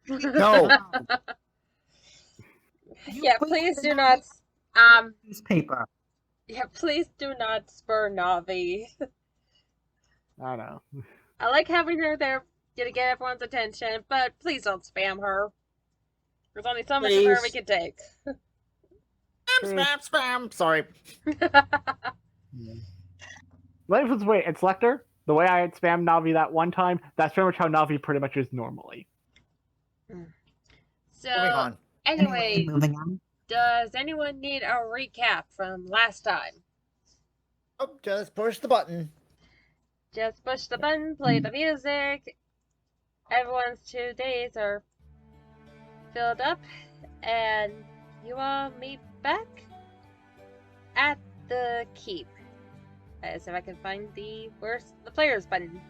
No. Yeah, please do not. Newspaper. Yeah, please do not spur Navi. I know. I like having her there to get everyone's attention, but please don't spam her. There's only so much of her we can take. Spam. Sorry. Wait, it's Lecter? The way I had spammed Navi that one time, that's pretty much how Navi pretty much is normally. So, Moving on. anyway, moving on. does anyone need a recap from last time? Oh, just push the button. Just push the button, play the music. Everyone's 2 days are filled up, and you all meet back at the keep. Let's see if I can find the players button.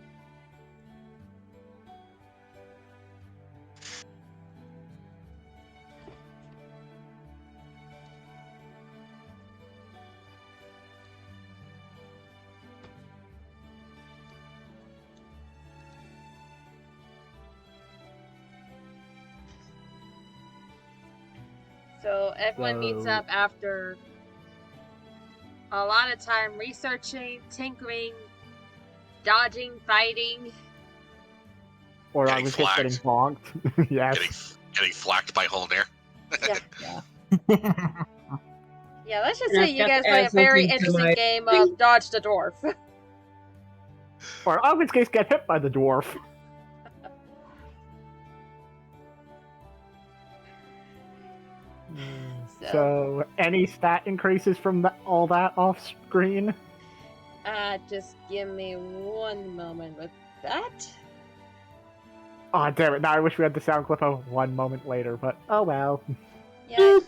So everyone meets up after a lot of time researching, tinkering, dodging, fighting. Or I was just getting bonked. Yes. Getting flacked by Holner. Yeah. Yeah, let's just say you guys play a very interesting game of Dodge the Dwarf. Or in this case, get hit by the dwarf. So, any stat increases from all that off screen? Just give me one moment with that. Oh, damn it. Now I wish we had the sound clip of 1 moment later, but oh well. Yeah.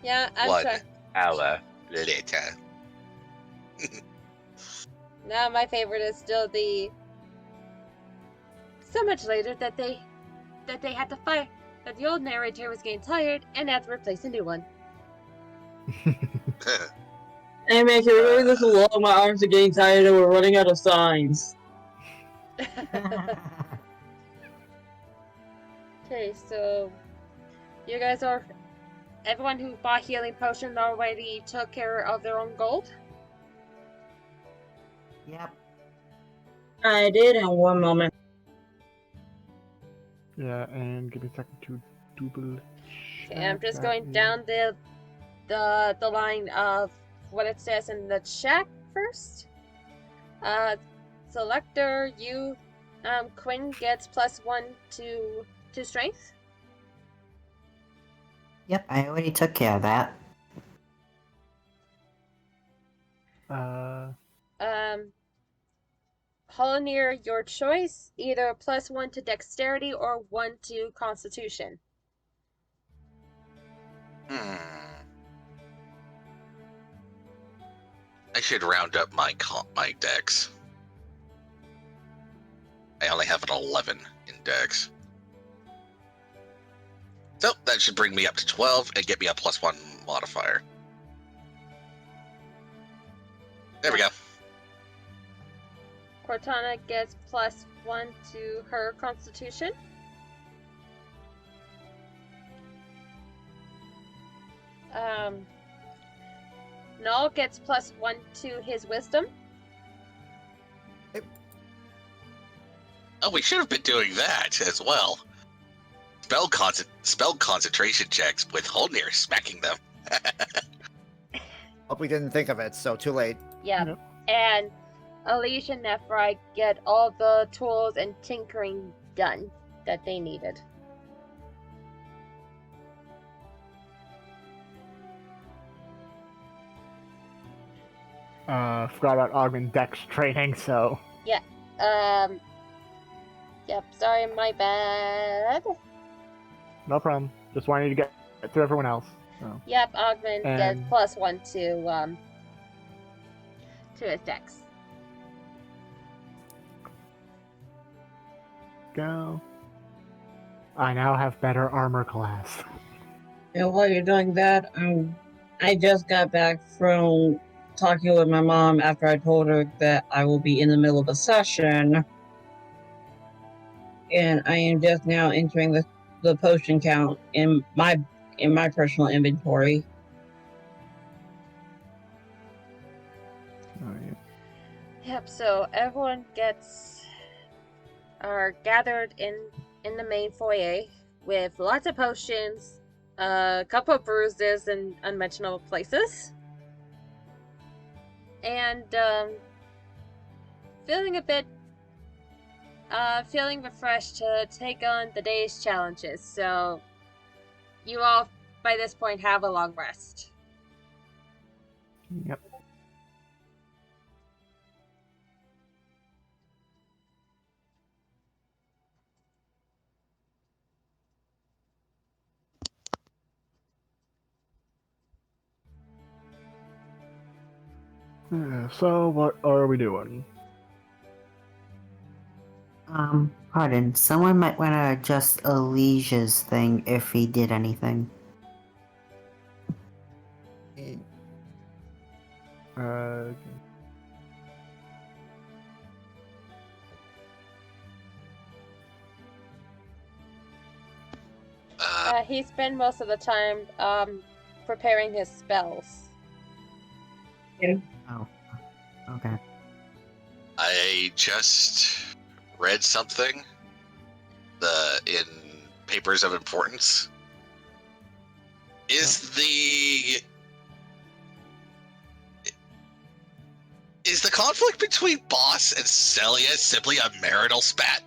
Yeah, I'm 1 trying. hour later. Now my favorite is still the so much later that they had to fire, that the old narrator was getting tired and had to replace a new one. Hey man, can we move this along? My arms are getting tired and we're running out of signs. Okay, so you guys are, everyone who bought healing potions already took care of their own gold? Yep. I did in 1 moment. Yeah, and give me a second to double check. Okay, I'm just going down the line of what it says in the chat first. Selector, you, Quinn gets +1 to strength. Yep, I already took care of that. Holonier, your choice, either +1 to dexterity or 1 to constitution. I should round up my dex. I only have an 11 in dex. So that should bring me up to 12 and get me a +1 modifier. There we go. Cortana gets +1 to her constitution. Null gets +1 to his wisdom. Oh, we should have been doing that as well. Spell concentration checks with Holnir smacking them. Hope we didn't think of it, so too late. Yeah. Yep. And Alicia and Nephrite get all the tools and tinkering done that they needed. Forgot about Augment Dex training, so... Yeah. Yep, sorry, my bad. No problem. Just wanted to get through everyone else. So. Yep, Augment gets +1 to his dex. Go. I now have better armor class. And while you're doing that, I just got back from talking with my mom after I told her that I will be in the middle of a session. and I am just now entering the potion count in my personal inventory. Oh, yeah. Yep, so everyone are gathered in the main foyer with lots of potions, a couple of bruises in unmentionable places, and feeling feeling refreshed to take on the day's challenges. So you all by this point have a long rest. Yep. So what are we doing? Pardon. Someone might want to adjust Alicia's thing if he did anything. Uh, He spent most of the time preparing his spells. Oh. Okay. I just read something in Papers of Importance. Is the conflict between Boss and Celia simply a marital spat?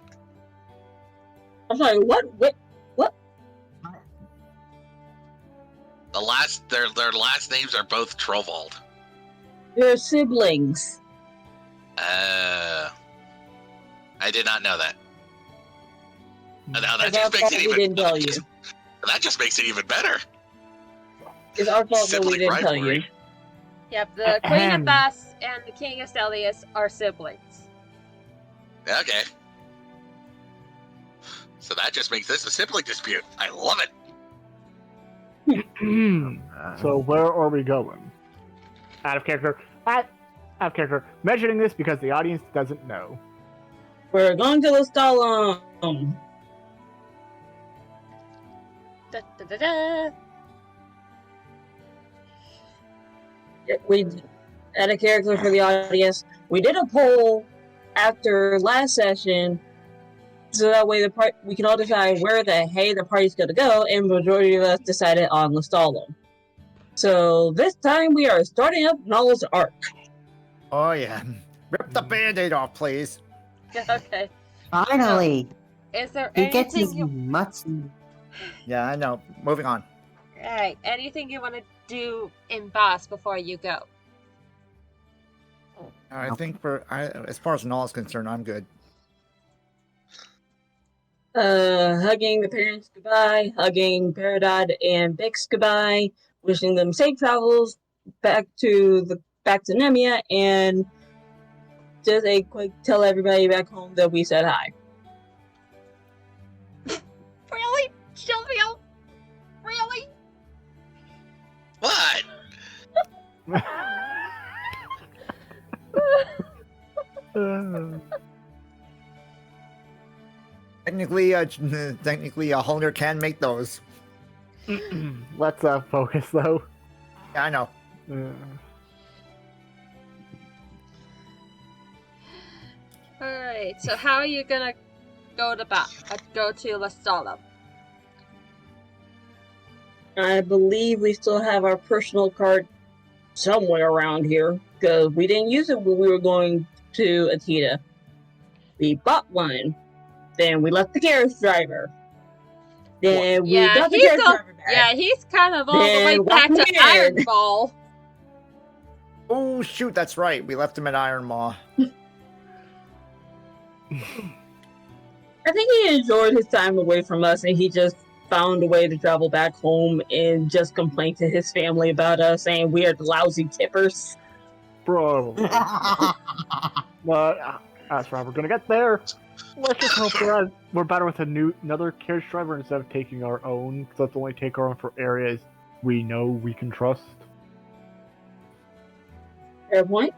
I'm sorry, what? Their last names are both Trovald. They're siblings. I did not know that. Now that It's our just makes fault it we even. didn't tell you. That just makes it even better. It's our fault that we Sibling didn't tell you. rivalry. Yep, the Queen of Ahem. Bass and the King of Celius are siblings. Okay. So that just makes this a sibling dispute. I love it. So where are we going? Out of character. Out of character. Mentioning this because the audience doesn't know. We're going to Lestalem. Da, da, da, da. We at a character for the audience. We did a poll after last session, so that way we can all decide where the party's going to go, and majority of us decided on Lestalem. So this time we are starting up Null's arc. Oh yeah. Rip the band-aid off, please. Okay. Finally! Is there He gets his anything you... much. Yeah, I know. Moving on. Alright, anything you want to do in Boss before you go? I think as far as Null is concerned, I'm good. Hugging the parents goodbye, hugging Peridot and Bix goodbye, wishing them safe travels back to Nemia, and just a quick tell everybody back home that we said hi. Really? Sylvia? Really? What? Technically, a Holner can make those. Let's focus though. Yeah, I know. Alright, so how are you gonna go to Lestalem? I believe we still have our personal card somewhere around here, because we didn't use it when we were going to Atita. We bought one, then we left the carriage driver. Then we got the carriage driver back. Yeah, he's kind of all the way Then back walked to in. Iron Ball. Oh shoot, that's right. We left him at Iron Maw. I think he enjoyed his time away from us, and he just found a way to travel back home and just complain to his family about us, saying we are the lousy tippers. Bro. But that's right, we're gonna get there. Let's just hope we're better with another carriage driver instead of taking our own, because let's only take our own for areas we know we can trust. Fair point.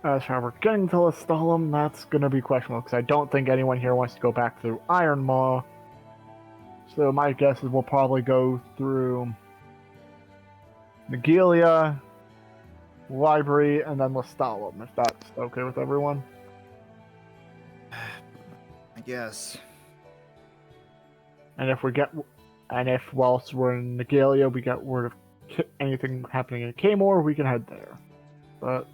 As for how we're getting to Lestalem, that's going to be questionable because I don't think anyone here wants to go back through Iron Maw. So my guess is we'll probably go through Nagilia, Library, and then Lestalem, if that's okay with everyone. I guess. And if whilst we're in Nagalia we get word of anything happening in Kaymore, we can head there. But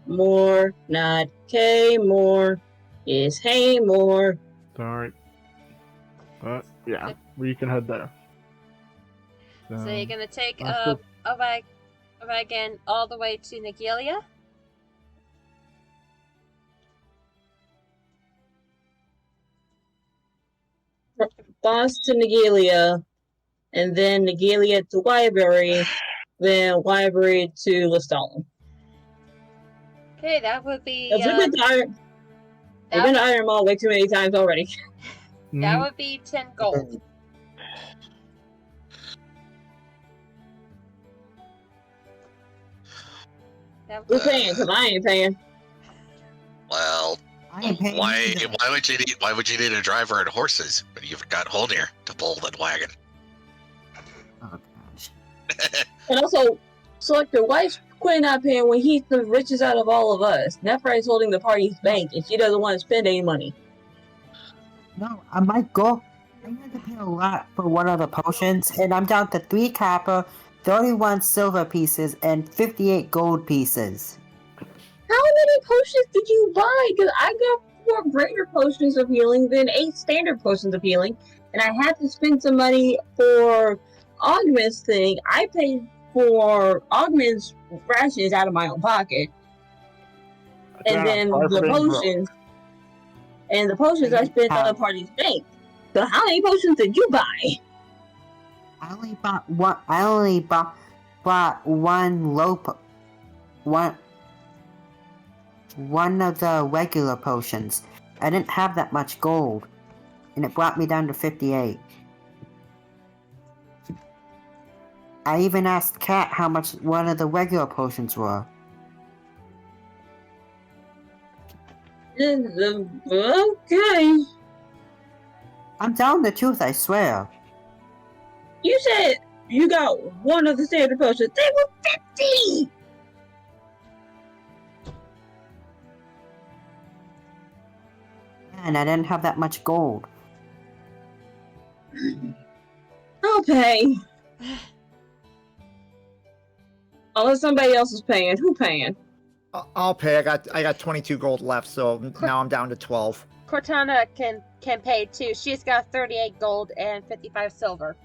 More, not K-more. Is Haymore. alright. But yeah, we can head there. So you're gonna take let's a go. wagon all the way to Nagilia? Boss to Nagalia, and then Nagalia to Library, then Library to Lestalem. Okay, that would be We've been to Iron Mall way too many times already. that would be 10 gold. Who's paying? Because I ain't paying. Well, I ain't paying why either. would you need a driver and horses when you've got Holnir to pull that wagon? Oh gosh. And also, Selector, why's Quinn not paying when he's the richest out of all of us? Nephri's holding the party's bank, and she doesn't want to spend any money. No, I might go. I had to pay a lot for one of the potions, and I'm down to 3 copper, 31 silver pieces, and 58 gold pieces. How many potions did you buy? Because I got 4 greater potions of healing than 8 standard potions of healing, and I had to spend some money for Augment's thing. I paid for Augment's rations out of my own pocket, and then the potions. And the potions I spent on the party's bank. So how many potions did you buy? I only bought one. I only bought one one of the regular potions. I didn't have that much gold, and it brought me down to 58. I even asked Kat how much one of the regular potions were. Okay. I'm telling the truth, I swear. You said you got one of the standard potions. They were 50! And I didn't have that much gold. I'll pay. Unless somebody else is paying. Who paying? I'll pay. I got 22 gold left, so now I'm down to 12. Cortana can pay too. She's got 38 gold and 55 silver.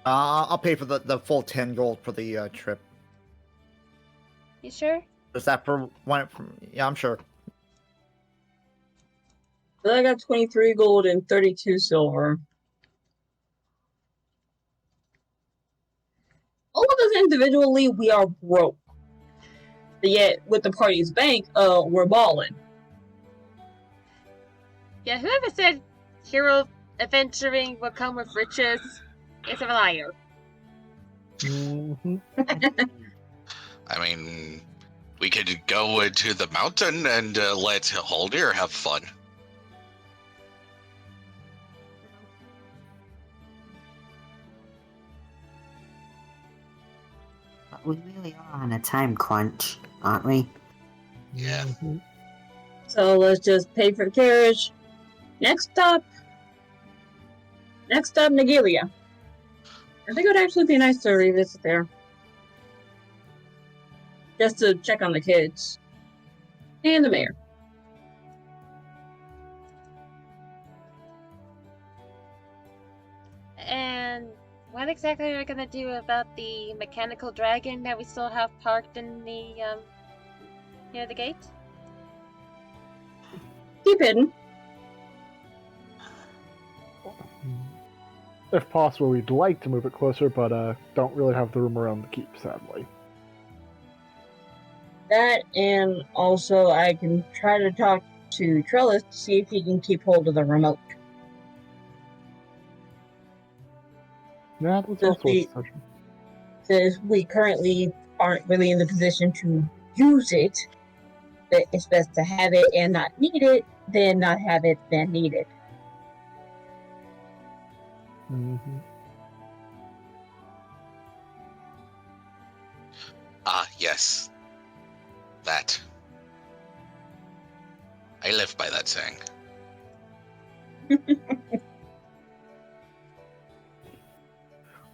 I'll pay for the full 10 gold for the trip. You sure? Is that for one? Yeah, I'm sure. But I got 23 gold and 32 silver. All of us individually, we are broke. But yet, with the party's bank, we're balling. Yeah, whoever said hero adventuring will come with riches is a liar. Mm-hmm. I mean, we could go into the mountain and let Holnir have fun. But we really are on a time crunch, aren't we? Yeah. Mm-hmm. So let's just pay for the carriage. Next stop, Nagalia. I think it would actually be nice to revisit there. Just to check on the kids. And the mayor. And what exactly are we gonna do about the mechanical dragon that we still have parked in the near the gate? Keep hidden. If possible, we'd like to move it closer, but don't really have the room around the keep, sadly. That, and also I can try to talk to Trellis to see if he can keep hold of the remote. Yeah, that's also a suggestion. since we currently aren't really in the position to use it, that it's best to have it and not need it than not have it than need it. Mm-hmm. Ah, yes. That. I live by that saying.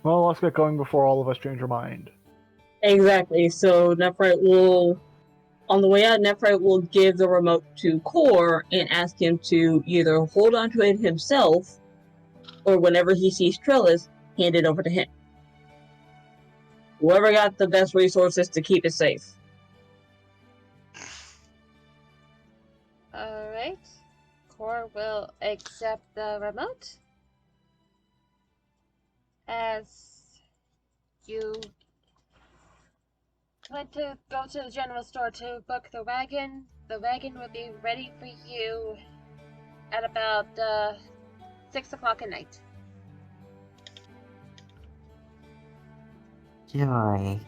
Well, let's get going before all of us change our mind. Exactly. So Nephrite will, on the way out, Nephrite will give the remote to Core and ask him to either hold onto it himself, or whenever he sees Trellis, hand it over to him. Whoever got the best resources to keep it safe. Alright. Core will accept the remote. As you went to go to the general store to book the wagon will be ready for you at about 6 o'clock at night. Joy.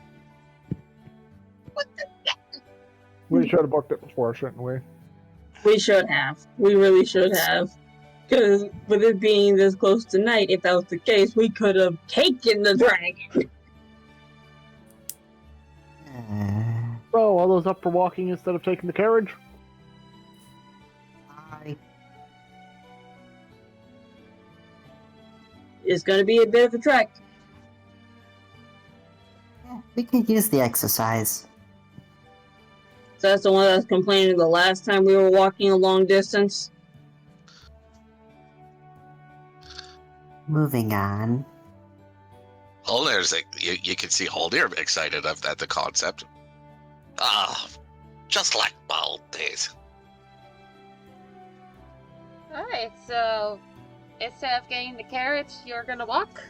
We should have booked it before, shouldn't we? We should have. We really should have. Because with it being this close to night, if that was the case, we could have taken the dragon. So, all those up for walking instead of taking the carriage? It's going to be a bit of a trek. We could use the exercise. So that's the one that was complaining the last time we were walking a long distance. Moving on. Holder's like, you can see Holder excited at the concept. Ah, just like my old days. Alright, so instead of getting the carriage, you're gonna walk?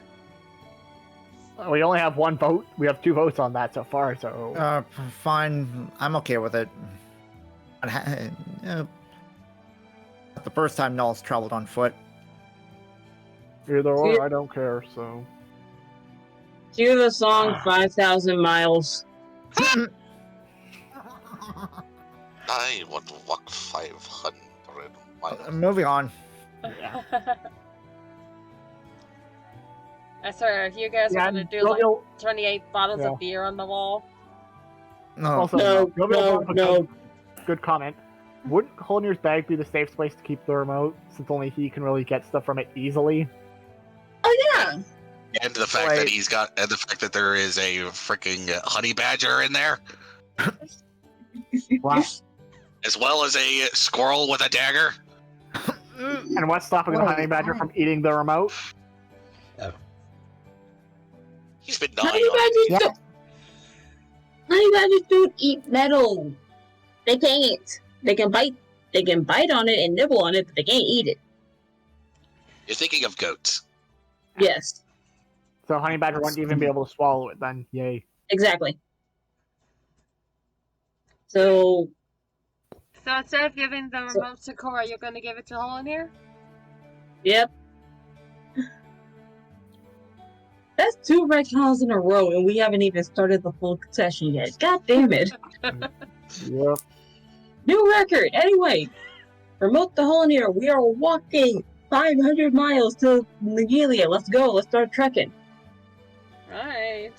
We only have one vote. We have 2 votes on that so far, so... Fine. I'm okay with it. The first time Null's traveled on foot. Either or, I don't care, so... Cue the song 5,000 Miles. I want to walk 500 miles. Moving on. I swear, if you guys Yeah, are gonna do like Romeo- 28 bottles Yeah. of beer on the wall. No. Also, No, Romeo- no. Good comment. Wouldn't Holnir's bag be the safest place to keep the remote, since only he can really get stuff from it easily? Oh, yeah. And the fact Wait. that he's got, and the fact that there is a freaking honey badger in there, What? as well as a squirrel with a dagger. And what's stopping the Wait, honey badger from eating the remote? He's been gnawing Honey on it. badgers don't. Honey badgers don't eat metal. They can't. They can bite. They can bite on it and nibble on it, but they can't eat it. You're thinking of goats. Yes, So honey badger wouldn't even be able to swallow it then. Yay. exactly. So So instead of giving the remote to Cora, you're gonna give it to Holonir? yep. That's 2 retcons in a row, and we haven't even started the full session yet. God damn it. Yep. New record! Anyway, remote the Holonir. We are walking 500 miles to Legalia. Let's go. Let's start trekking. Right.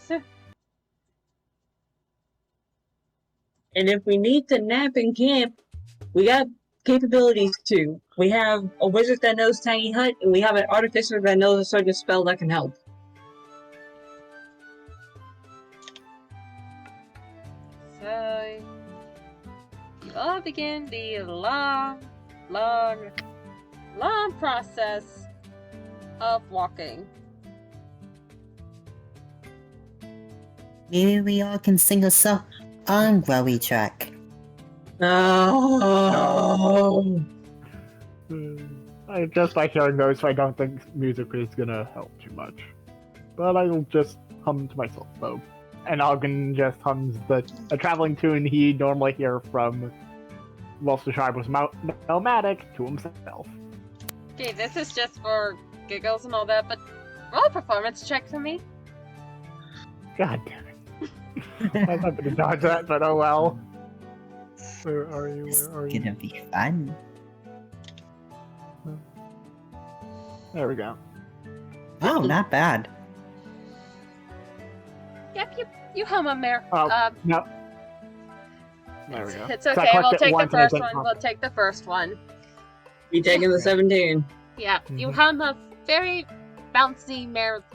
And if we need to nap in camp, we got capabilities too. We have a wizard that knows Tiny Hut, and we have an artificer that knows a certain spell that can help. So you all begin the long process of walking. Maybe we all can sing a song while we trek. No. Just by hearing those, I don't think music is gonna help too much. But I'll just hum to myself, though. And Ogden just hums a traveling tune he normally hear from whilst the tribe was nomadic to himself. Okay, this is just for giggles and all that, but roll a performance check for me. God damn it. I was hoping to dodge that, but oh well. Where are you? It's Where are you? gonna be fun. There we go. Oh, not bad. Yep, you hum 'em, Mare. Oh, no. There we go. It's So I okay. clicked We'll it take the once and I first didn't one. hum. We'll take the first one. You taking the 17? Yeah, you Mhm. hum a very bouncy,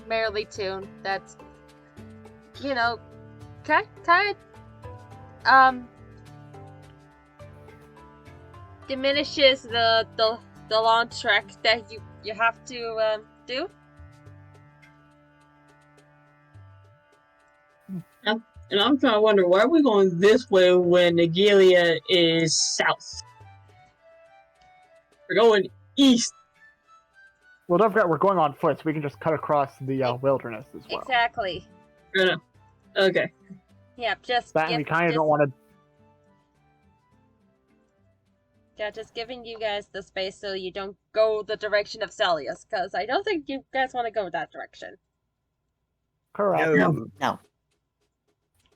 merrily tune. That's, kind of, diminishes the long trek that you have to do. And I'm trying to wonder, why are we going this way when Nigeria is south? We're going east. Well, don't forget, we're going on foot, so we can just cut across the wilderness as well. Exactly. Okay. Yeah, just That, and we kind of don't want to. just giving you guys the space so you don't go the direction of Celius, because I don't think you guys want to go that direction. Correct. No.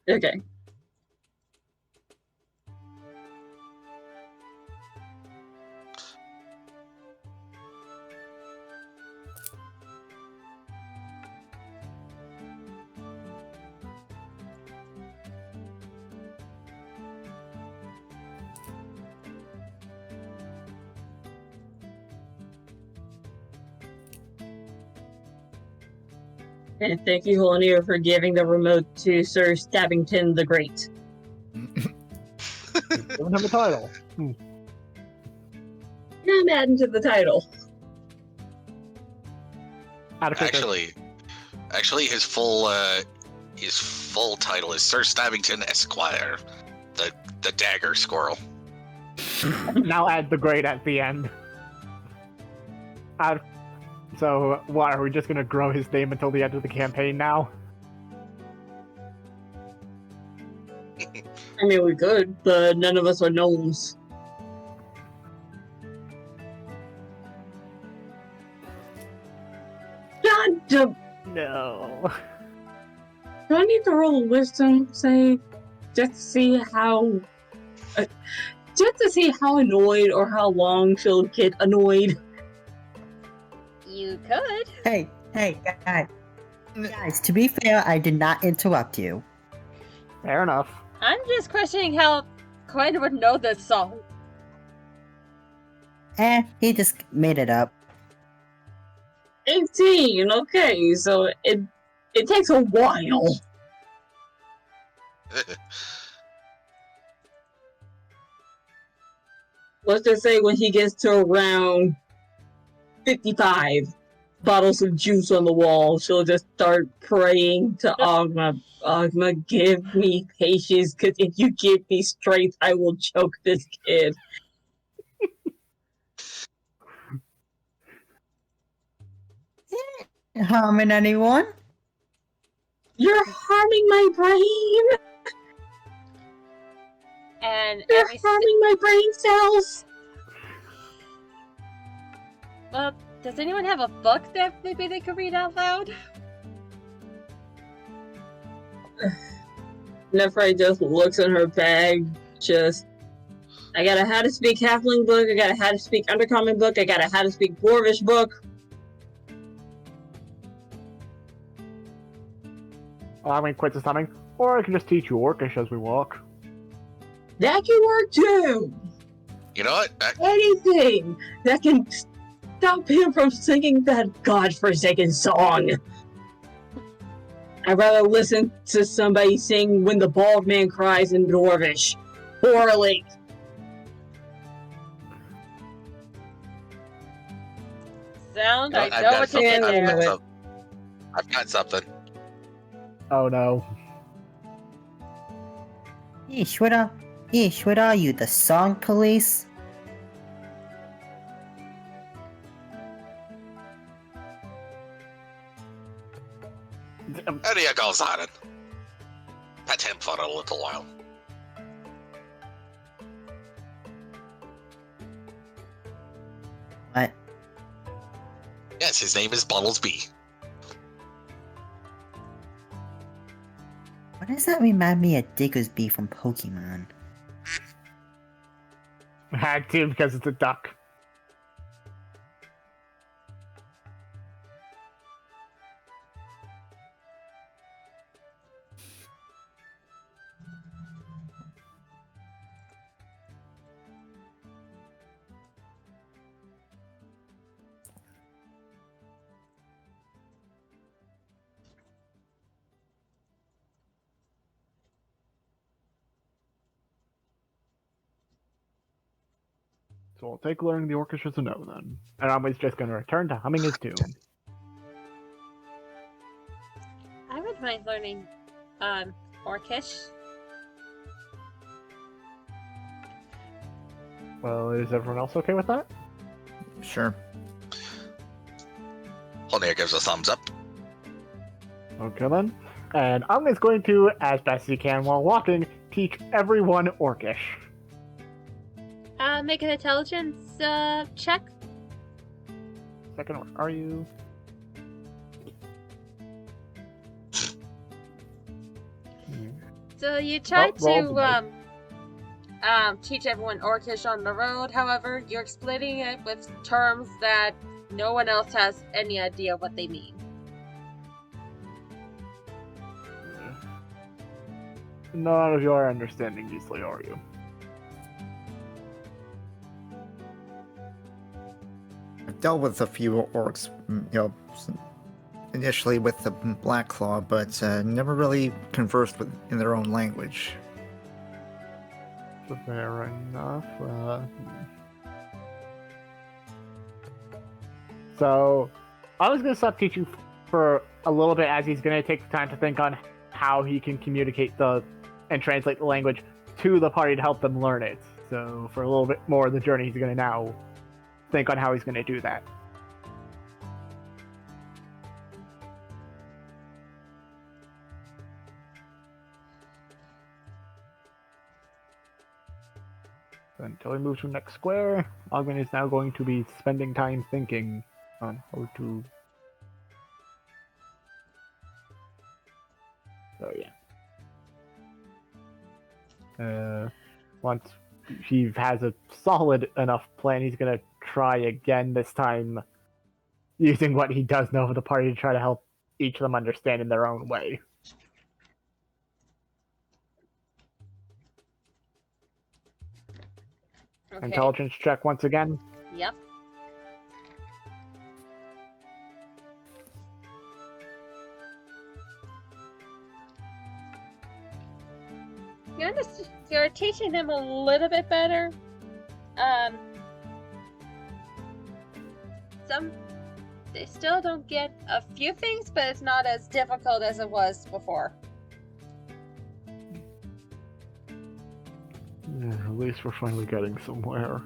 Okay. And thank you, Holanier, for giving the remote to Sir Stabbington the Great. Don't have a title. I'm adding to the title. Actually, his full title is Sir Stabbington Esquire, the dagger squirrel. Now add the great at the end. So, what, are we just gonna grow his name until the end of the campaign now? I mean, we could, but none of us are gnomes. God, do No. I need to roll a wisdom save just to see how annoyed or how long she'll get annoyed? You could. Hey, guys, to be fair, I did not interrupt you. Fair enough. I'm just questioning how Quinn would know this song. He just made it up. 18, okay, so it takes a while. Let's just say when he gets to around 55 bottles of juice on the wall, she'll just start praying to Ogma. Ogma, give me patience, because if you give me strength, I will choke this kid. Harming anyone? You're harming my brain! And You're harming my brain cells! well, does anyone have a book that maybe they could read out loud? Nephrite just looks in her bag, I got a How to Speak Halfling book, I got a How to Speak Undercommon book, I got a How to Speak Dwarvish book. I mean, quit this timing. Or I can just teach you Orcish as we walk. That can work too! You know what? Anything that can stop him from singing that godforsaken song. I'd rather listen to somebody sing When the Bald Man Cries in Dwarvish. Poorly. Sound? I've I know got what you something. did there. I've got something. Oh no. Yeesh, what are you, the song police? There you go, Zarin. Pet him for a little while. What? Yes, his name is Buttlesby. Why does that remind me of Diggersby from Pokemon? Had to because it's a duck. So we'll take learning the orchestra as a no then. And Always just going to return to humming his tune. I would mind learning Orcish. Well, is everyone else okay with that? Sure. Holnir gives a thumbs up. Okay then. And is going to, as best as he can while walking, teach everyone Orcish. Make an intelligence check. Second, where are you? So you try roll the to teach everyone Orcish on the road. However, you're explaining it with terms that no one else has any idea what they mean. None of you are understanding easily, are you? I've dealt with a few orcs, initially with the Black Claw, but never really conversed with in their own language. Fair enough. So, I was going to stop teaching for a little bit as he's going to take the time to think on how he can communicate and translate the language to the party to help them learn it. So, for a little bit more of the journey, he's going to now think on how he's going to do that. Until we move to the next square, Ogman is now going to be spending time thinking on how to... So yeah. Once he has a solid enough plan, he's going to try again, this time using what he does know of the party to try to help each of them understand in their own way. Okay. Intelligence check once again. Yep. You're teaching them a little bit better. They still don't get a few things, but it's not as difficult as it was before. Yeah, at least we're finally getting somewhere.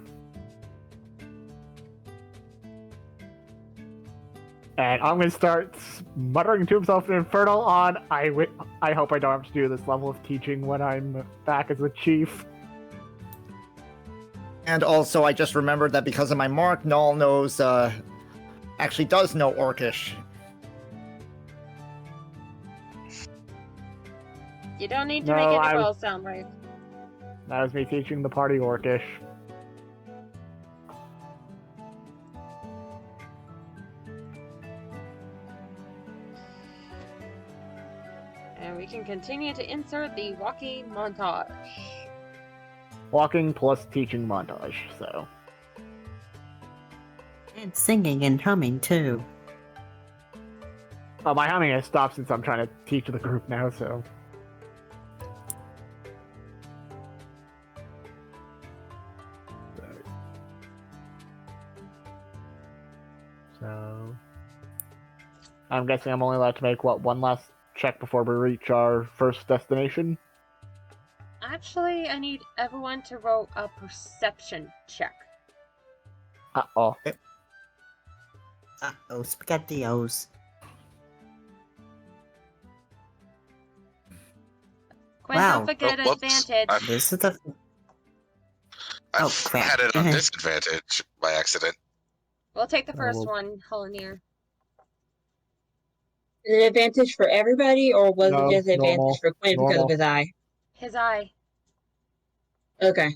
And I'm gonna start muttering to himself in Infernal on, I hope I don't have to do this level of teaching when I'm back as a chief. And also, I just remembered that because of my mark, Null knows, actually does know Orcish. You don't need to make any rolls sound right. That was me teaching the party Orcish. And we can continue to insert the walking montage. Walking plus teaching montage, so. And singing and humming too. My humming has stopped since I'm trying to teach the group now, so. So. I'm guessing I'm only allowed to make, one last check before we reach our first destination? Actually, I need everyone to roll a perception check. Uh-oh. Uh-oh, SpaghettiOs. Quinn, Wow. don't forget Oh, whoops. advantage. This is the... I Oh, crap. had it on disadvantage by accident. We'll take the first well- one, Holonier. Is it advantage for everybody, or was No, it just advantage normal. for Quinn because Normal. of his eye? His eye. Okay.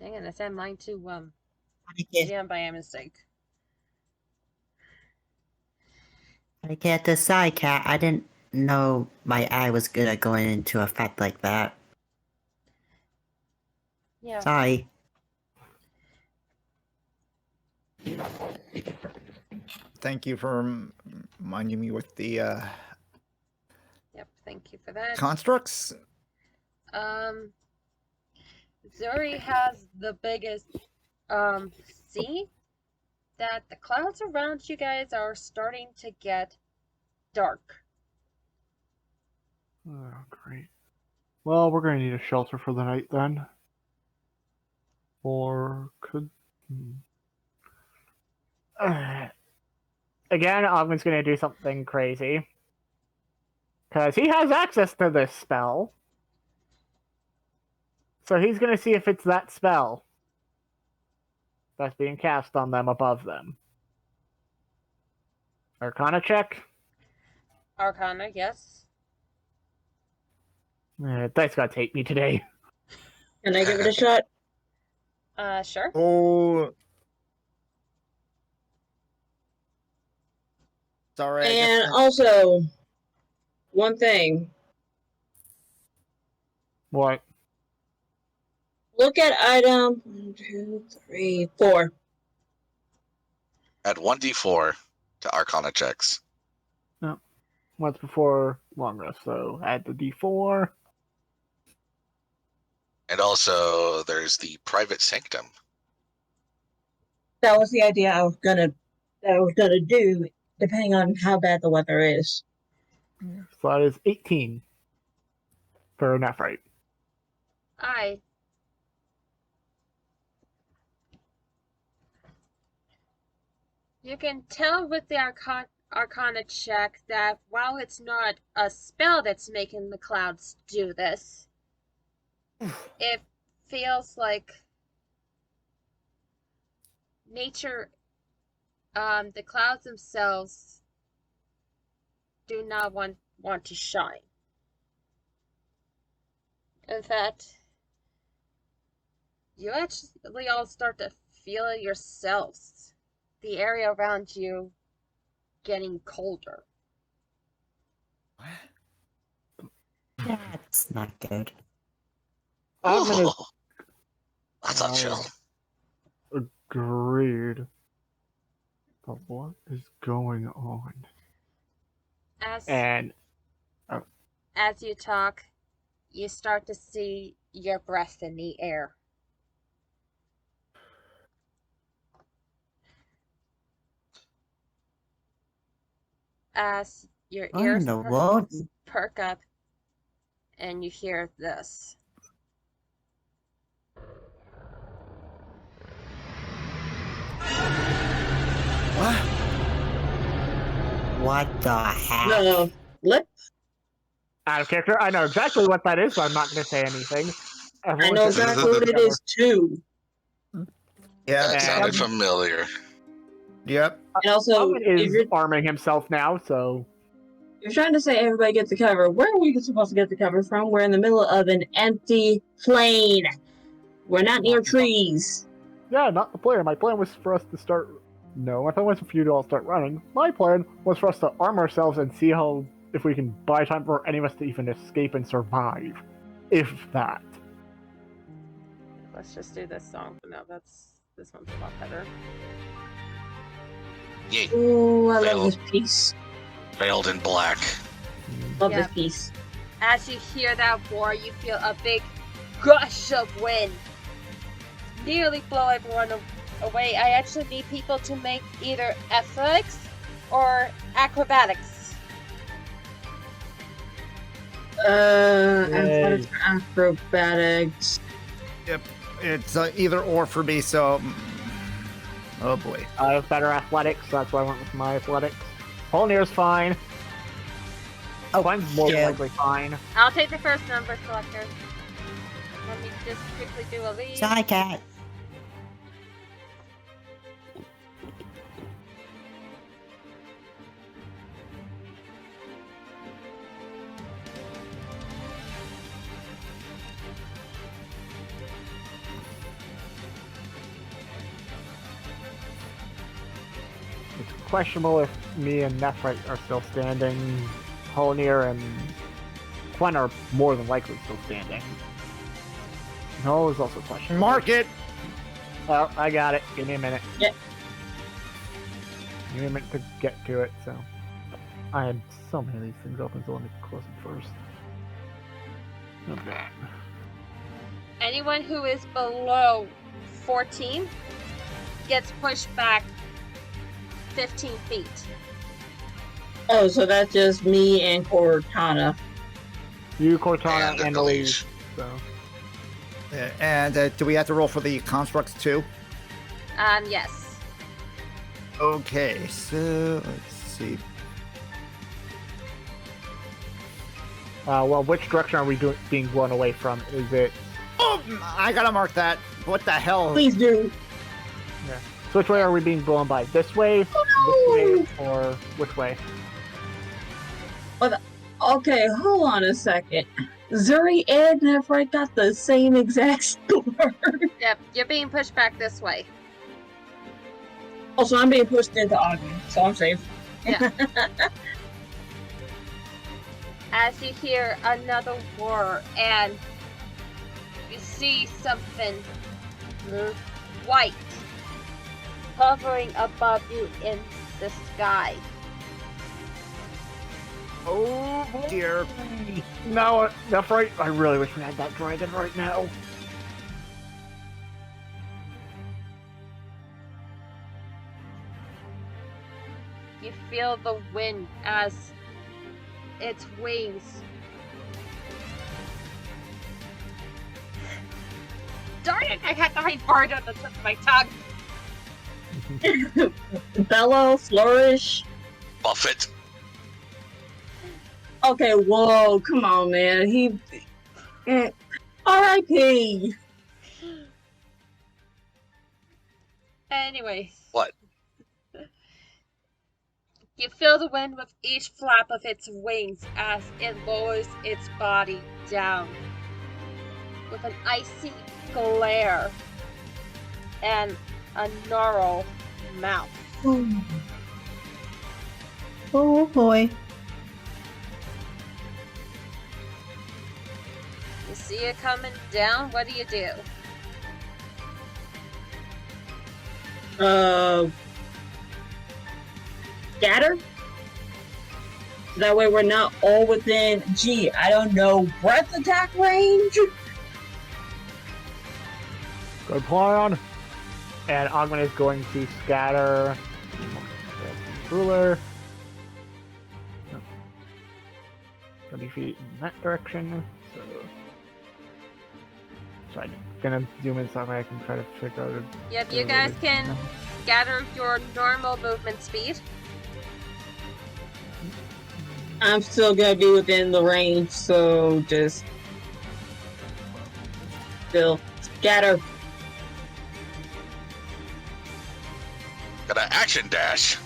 Dang it, I said mine too, I GM by mistake. can't decide, Cat. I didn't know my eye was good at going into effect like that. Yeah. Sorry. Thank you for reminding me with the Yep, thank you for that. constructs. Zuri has the biggest, see that the clouds around you guys are starting to get dark. Oh, great. Well, we're gonna need a shelter for the night then. Or could... Again, Ogman's gonna do something crazy. Because he has access to this spell. So he's gonna see if it's that spell that's being cast on them above them. Arcana check. Arcana, yes. Dice gotta take me today. Can I give it a shot? Sure. Oh, sorry. And also, one thing. What? Look at item 1, 2, 3, 4. Add 1d4 to Arcana checks. Once before long rest, so add the d4. And also, there's the Private Sanctum. That was the idea I was gonna do, depending on how bad the weather is. So that is 18 for a Nephrite. I. You can tell with the Arcana check that while it's not a spell that's making the clouds do this, it feels like nature, the clouds themselves do not want to shine. In fact, you actually all start to feel it yourselves. The area around you getting colder. That's not good. Ogman is That's not chill. agreed. But what is going on? As you talk, you start to see your breath in the air. As your What ears in the world? perk up and you hear this. What the heck? No, let Out of character, I know exactly what that is, but I'm not going to say anything. I know exactly what it is too. Yeah. That sounded familiar. Yep. And also, Ogman if is you're, arming himself now, so you're trying to say everybody gets the cover, where are we supposed to get the cover from? We're in the middle of an empty plain. We're not near trees. yeah, not the player. My plan was for us to start. No, my plan was for you to all start running. My plan was for us to arm ourselves and see if we can buy time for any of us to even escape and survive, if that. Let's just do this song for now. This one's a lot better. Yay. Ooh, I Fail. love this piece. Veiled in black. Love Yeah. this piece. As you hear that roar, you feel a big gush of wind nearly blow everyone away. I actually need people to make either athletics or acrobatics. Athletics or acrobatics. Yep. It's either or for me. So, oh boy. I have better athletics, so that's why I went with my athletics. Polnir's fine. Oh, Mine's more than yeah. likely fine. I'll take the first number selector. Let me just quickly do a lead. Sorry, Cat. questionable if me and Nephrite are still standing. Holnir and Quen are more than likely still standing. Null is also questionable. Mark it! Oh, I got it. Give me a minute. Yeah. Give me a minute to get to it, so... I had so many of these things open, so let me close them first. Okay. Anyone who is below 14 gets pushed back 15 feet. Oh, so that's just me and Cortana. You, Cortana, and Elise. Elise. So. And do we have to roll for the constructs too? Yes. Okay, so let's see. Well, which direction are we being blown away from? Is it... Oh, I gotta mark that. What the hell? Please do. Yeah. So which way are we being blown by? This way, Oh, this way, or which way? Okay, hold on a second. Zuri and Nephrite got the same exact score. Yep, you're being pushed back this way. Also, I'm being pushed into Ogden, so I'm safe. Yeah. As you hear another roar and you see something white hovering above you in the sky. Oh dear. No, Nephrite, I really wish we had that dragon right now. You feel the wind as its wings darn it, I had the right word on the tip of my tongue. Bellow, flourish. Buffett. Okay, whoa, come on, man. R.I.P. Anyways. What? You feel the wind with each flap of its wings as it lowers its body down with an icy glare and a gnarled mouth. Oh boy. You see it coming down, what do you do? Scatter? That way we're not all within, I don't know, breath attack range? Good plan. And Ogman is going to scatter. Ruler. 30 feet in that direction. So I'm gonna zoom in so I can try to figure out. Yep, you guys can gather your normal movement speed. I'm still gonna be within the range, so just still scatter. Got an action dash.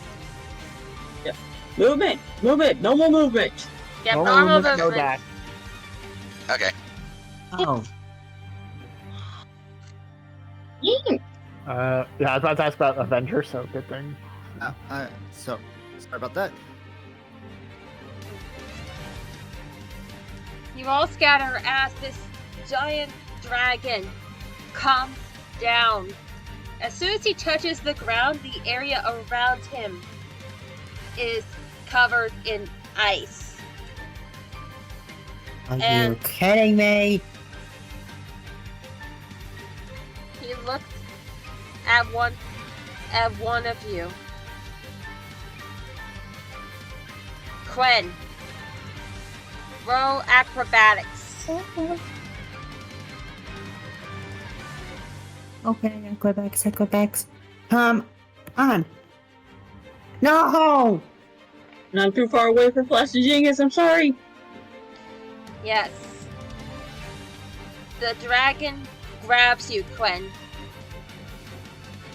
Yep. Movement, no more movement. Yep, normal movement. No dash. Okay. Oh. Yeah. Yeah, I was about to ask about Avenger, so good thing. So sorry about that. You all scatter as this giant dragon comes down. As soon as he touches the ground, the area around him is covered in ice. Are you And- kidding me? He looks at one of you. Quen, roll acrobatics. Okay, acrobatics. Come on. No! Not too far away for Flash the Genius, I'm sorry. Yes. The dragon grabs you, Quen,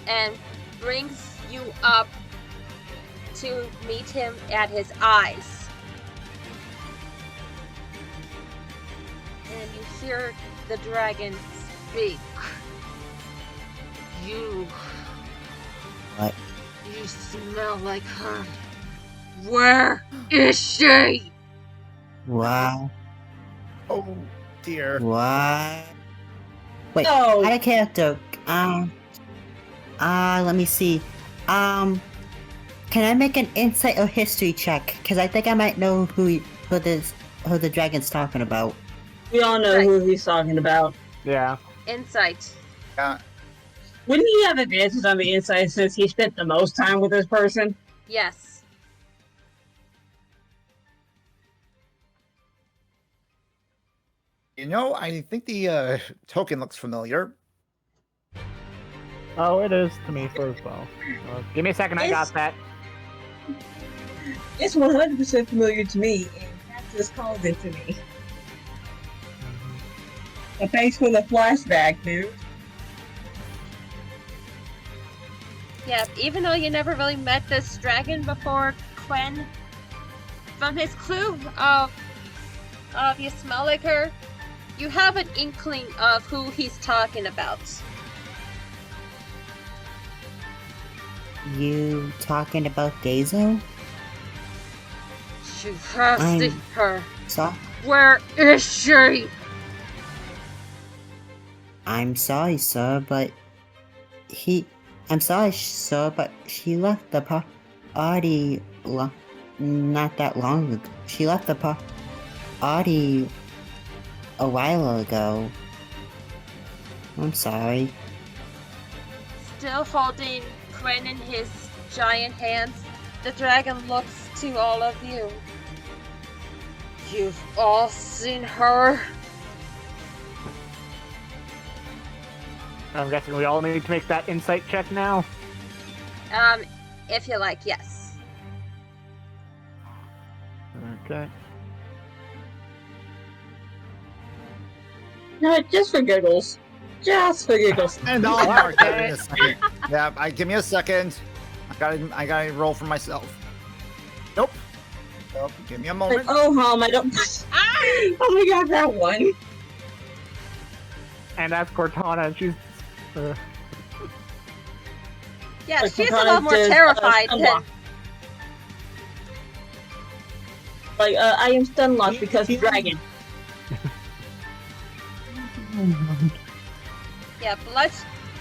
and brings you up to meet him at his eyes. And you hear the dragon speak. You. What? You smell like her. Where is she? Wow. Oh dear. What? Wait, No. out of character. Let me see. Can I make an insight or history check? Because I think I might know who the dragon's talking about. We all know Right. who he's talking about. Yeah. Insight. Yeah. Wouldn't he have advantage on the inside since he spent the most time with this person? Yes. You know, I think the token looks familiar. Oh, it is to me as well. Give me a second, I got that. It's 100% familiar to me, and Kat just called it to me. But thanks for the flashback, dude. Yeah, even though you never really met this dragon before, Quen, from his clue of you smell like her, you have an inkling of who he's talking about. You talking about Dazo? You have I'm- seen her. So Where is she? I'm sorry, sir, but I'm sorry, sir, but she left the party not that long ago. She left the party a while ago. I'm sorry. Still holding Quen in his giant hands, the dragon looks to all of you. You've all seen her? I'm guessing we all need to make that insight check now. If you like, yes. Okay. No, just for giggles. Just for giggles. And I'll mark that in a second. Yeah, give me a second. I gotta roll for myself. Nope. Nope. Give me a Like, moment. oh, I don't. Oh my god, that one. And that's Cortana, and she's... Yeah, Like, she's a Cortana lot more just, terrified than... unlocked. Like, I am stun locked because dragon. Yeah, Blight...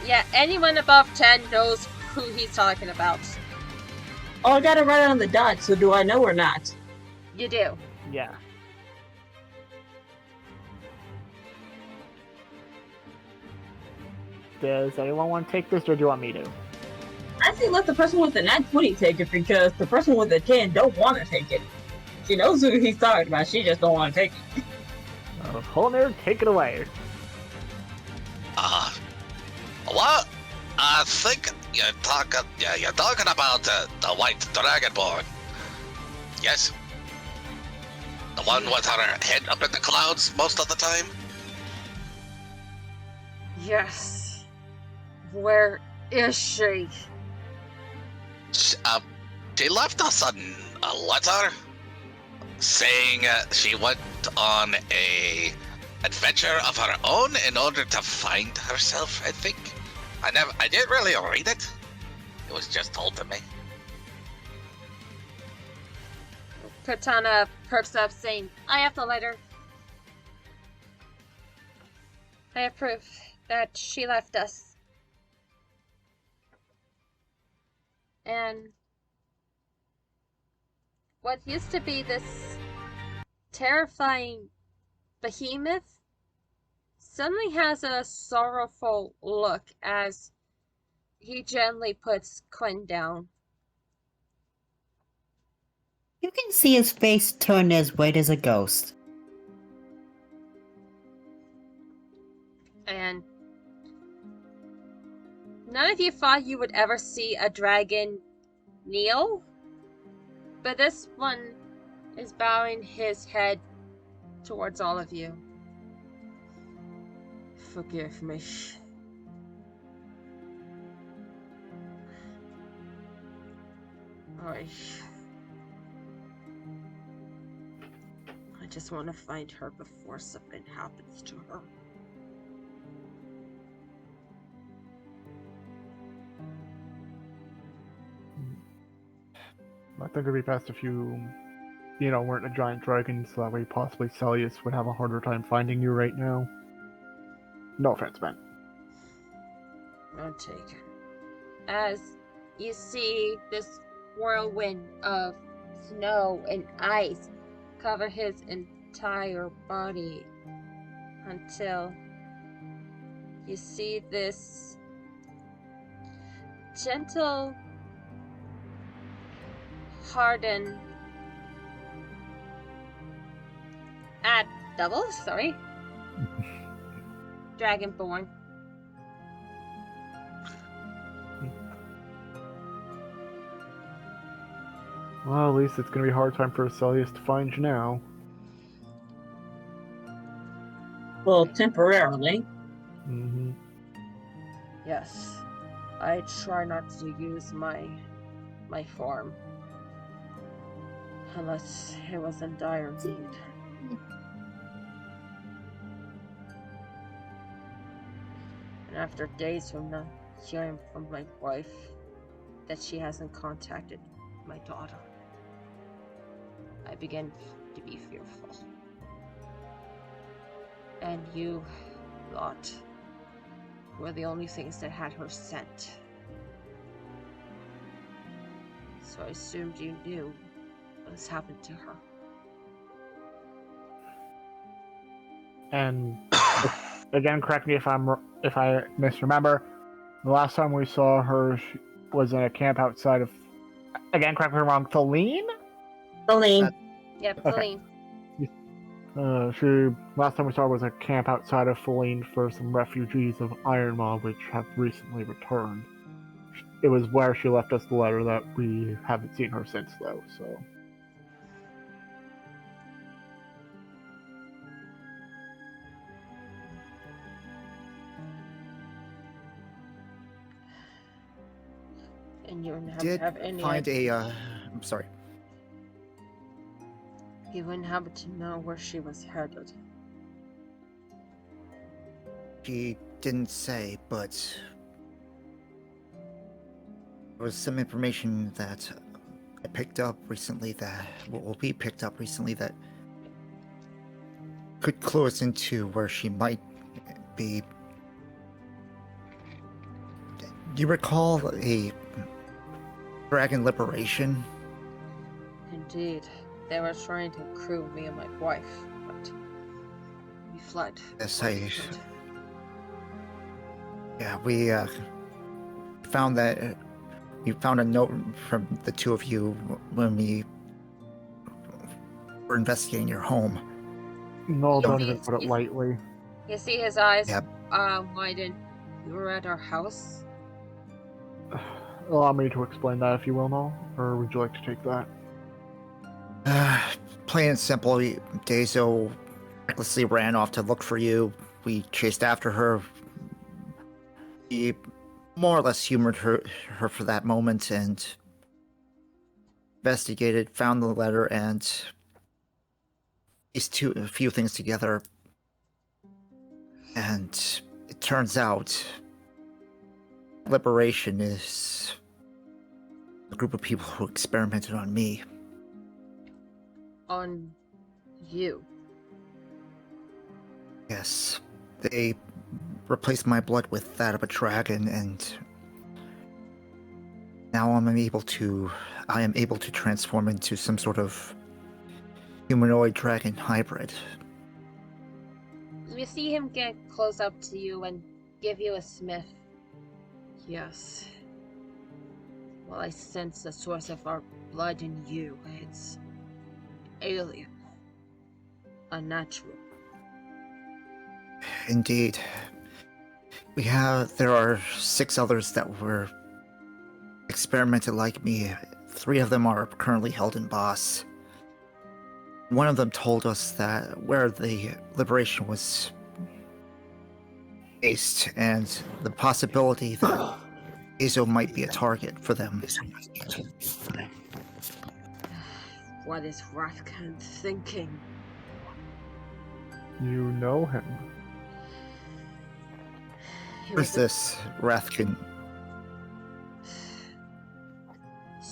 Yeah, anyone above 10 knows who he's talking about. Oh, I got it right on the dot, so do I know or not? You do. Yeah. Does anyone want to take this, or do you want me to? I say let the person with the nat 20 take it because the person with the 10 don't want to take it. She knows who he's talking about, she just don't want to take it. Holner, take it away. What? I think you're talking about the white dragonborn. Yes? The one with her head up in the clouds most of the time? Yes. Where is she? She left us a letter saying she went on a adventure of her own in order to find herself, I think. I didn't really read it. It was just told to me. Katana perks up saying, I have the letter. I have proof that she left us. And what used to be this terrifying behemoth suddenly has a sorrowful look as he gently puts Quinn down. You can see his face turn as white as a ghost. And none of you thought you would ever see a dragon kneel, but this one is bowing his head towards all of you. Forgive me. I just want to find her before something happens to her. I think it'd be best if you, weren't a giant dragon, so that way possibly Celius would have a harder time finding you right now. No offense, man. I'll take it. As you see this whirlwind of snow and ice cover his entire body until you see this gentle, hardened, dragonborn. Well, at least it's gonna be a hard time for Celius to find you now. Well, temporarily. Mm-hmm. Yes, I try not to use my form unless it was in dire need. And after days from not hearing from my wife that she hasn't contacted my daughter, I begin to be fearful. And you lot were the only things that had her scent. So I assumed you knew what has happened to her. And again, correct me if I misremember. The last time we saw her was in a camp outside of. Again, correct me if I'm wrong. Feline? Feline. Yep, Okay. Feline. Last time we saw her was a camp outside of Feline for some refugees of Ironmaw, which have recently returned. It was where she left us the letter that we haven't seen her since, though. So. And you wouldn't Did have any find idea. I'm sorry. You wouldn't happen to know where she was headed. She didn't say, but there was some information that I picked up recently we picked up recently that could clue us into where she might be. Do you recall a dragon liberation? Indeed. They were trying to crew me and my wife, but we fled. Yes, Yeah, we found that we found a note from the two of you when we were investigating your home. No, You don't see- even put it lightly. You see his eyes Yep. widen. You were at our house? Allow me to explain that, if you will, Noel, or would you like to take that? Plain and simple, Dazo recklessly ran off to look for you. We chased after her. We more or less humored her for that moment and investigated, found the letter, and pieced a few things together. And it turns out Liberation is a group of people who experimented on me. On you. Yes, they replaced my blood with that of a dragon, and now I am able to transform into some sort of humanoid dragon hybrid. You see him get close up to you and give you a sniff. Yes. Well, I sense the source of our blood in you. It's alien. Unnatural. Indeed. There are 6 others that were experimented like me. 3 of them are currently held in Boss. One of them told us that where the liberation was based, and the possibility that Azo might be a target for them. What is Rathkan thinking? You know him. He Where's was this Rathkin?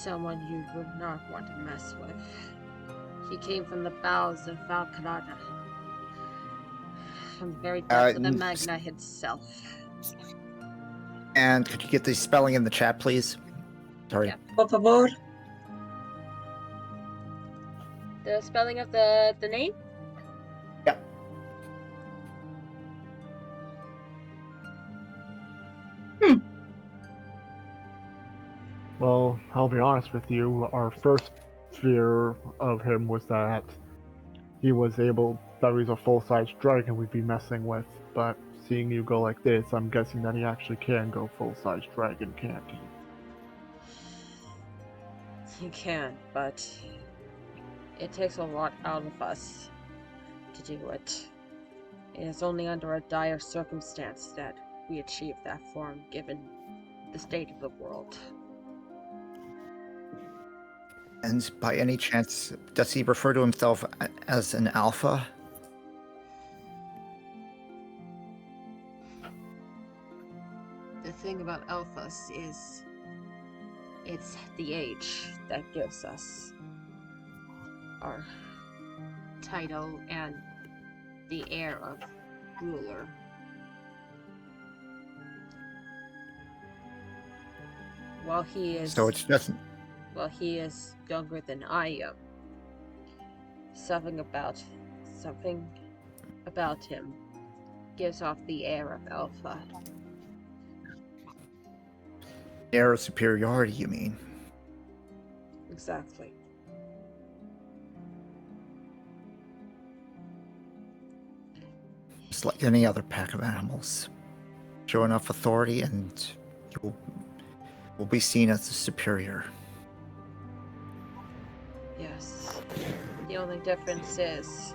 someone you would not want to mess with. He came from the bowels of Valkalada, from the very depths of the Magna itself. And could you get the spelling in the chat, please? Sorry. Yeah. Por favor. The spelling of the name? Yep. Well, I'll be honest with you, our first fear of him was that he was a full-size dragon we'd be messing with, but seeing you go like this, I'm guessing that he actually can go full-size dragon, can't he? He can, but it takes a lot out of us to do it. It is only under a dire circumstance that we achieve that form, given the state of the world. And by any chance, does he refer to himself as an alpha? The thing about alphas is it's the age that gives us our title and the air of ruler. While he is So it's just he is younger than I am, something about him gives off the air of alpha. air of superiority, you mean? Exactly. Just like any other pack of animals. Show enough authority and you will be seen as the superior. Yes. The only difference is,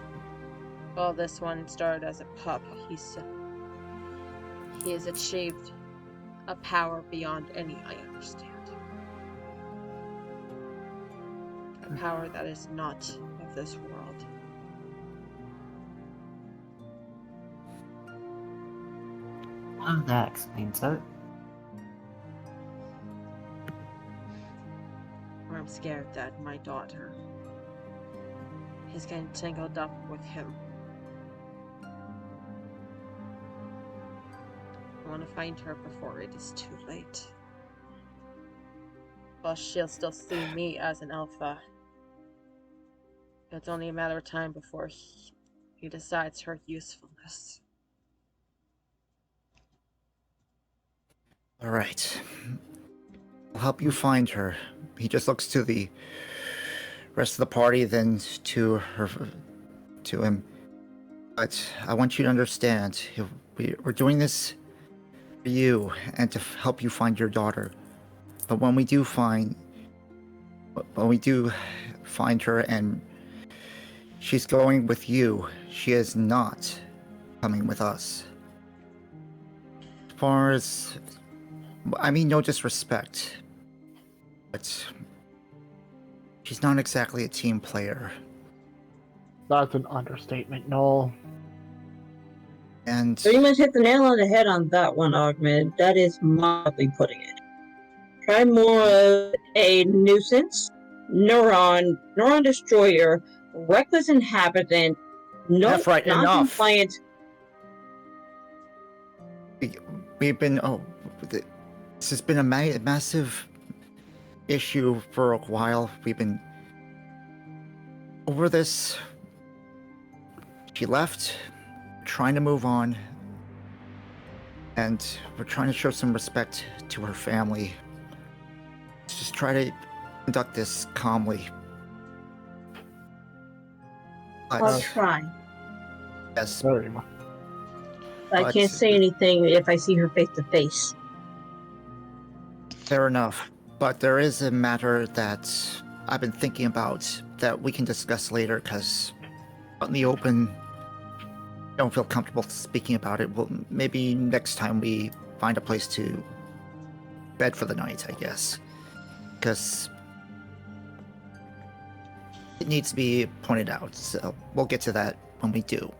well, this one started as a pup. He has achieved a power beyond any I understand. A power that is not of this world. Well, that explains it. I'm scared that my daughter is getting tangled up with him. I want to find her before it is too late. While she'll still see me as an alpha. It's only a matter of time before he decides her usefulness. All right. I'll help you find her. He just looks to the rest of the party, then to him. But I want you to understand, we're doing this for you and to help you find your daughter. But when we do find her and she's going with you, she is not coming with us. As far as, I mean, no disrespect, but she's not exactly a team player. That's an understatement, Noel. And Pretty much hit the nail on the head on that one, Augment. That is mildly putting it. Try more of a nuisance, neuron destroyer, reckless inhabitant, That's right, enough. non-compliant. we've been, this has been a massive issue for a while. We've been over this. She left, trying to move on, and we're trying to show some respect to her family. Let's just try to conduct this calmly. I'll try. Yes, Very much. I But- can't say anything if I see her face to face. fair enough. But there is a matter that I've been thinking about that we can discuss later, because out in the open, I don't feel comfortable speaking about it. Well, maybe next time we find a place to bed for the night, I guess. Because it needs to be pointed out, so we'll get to that when we do.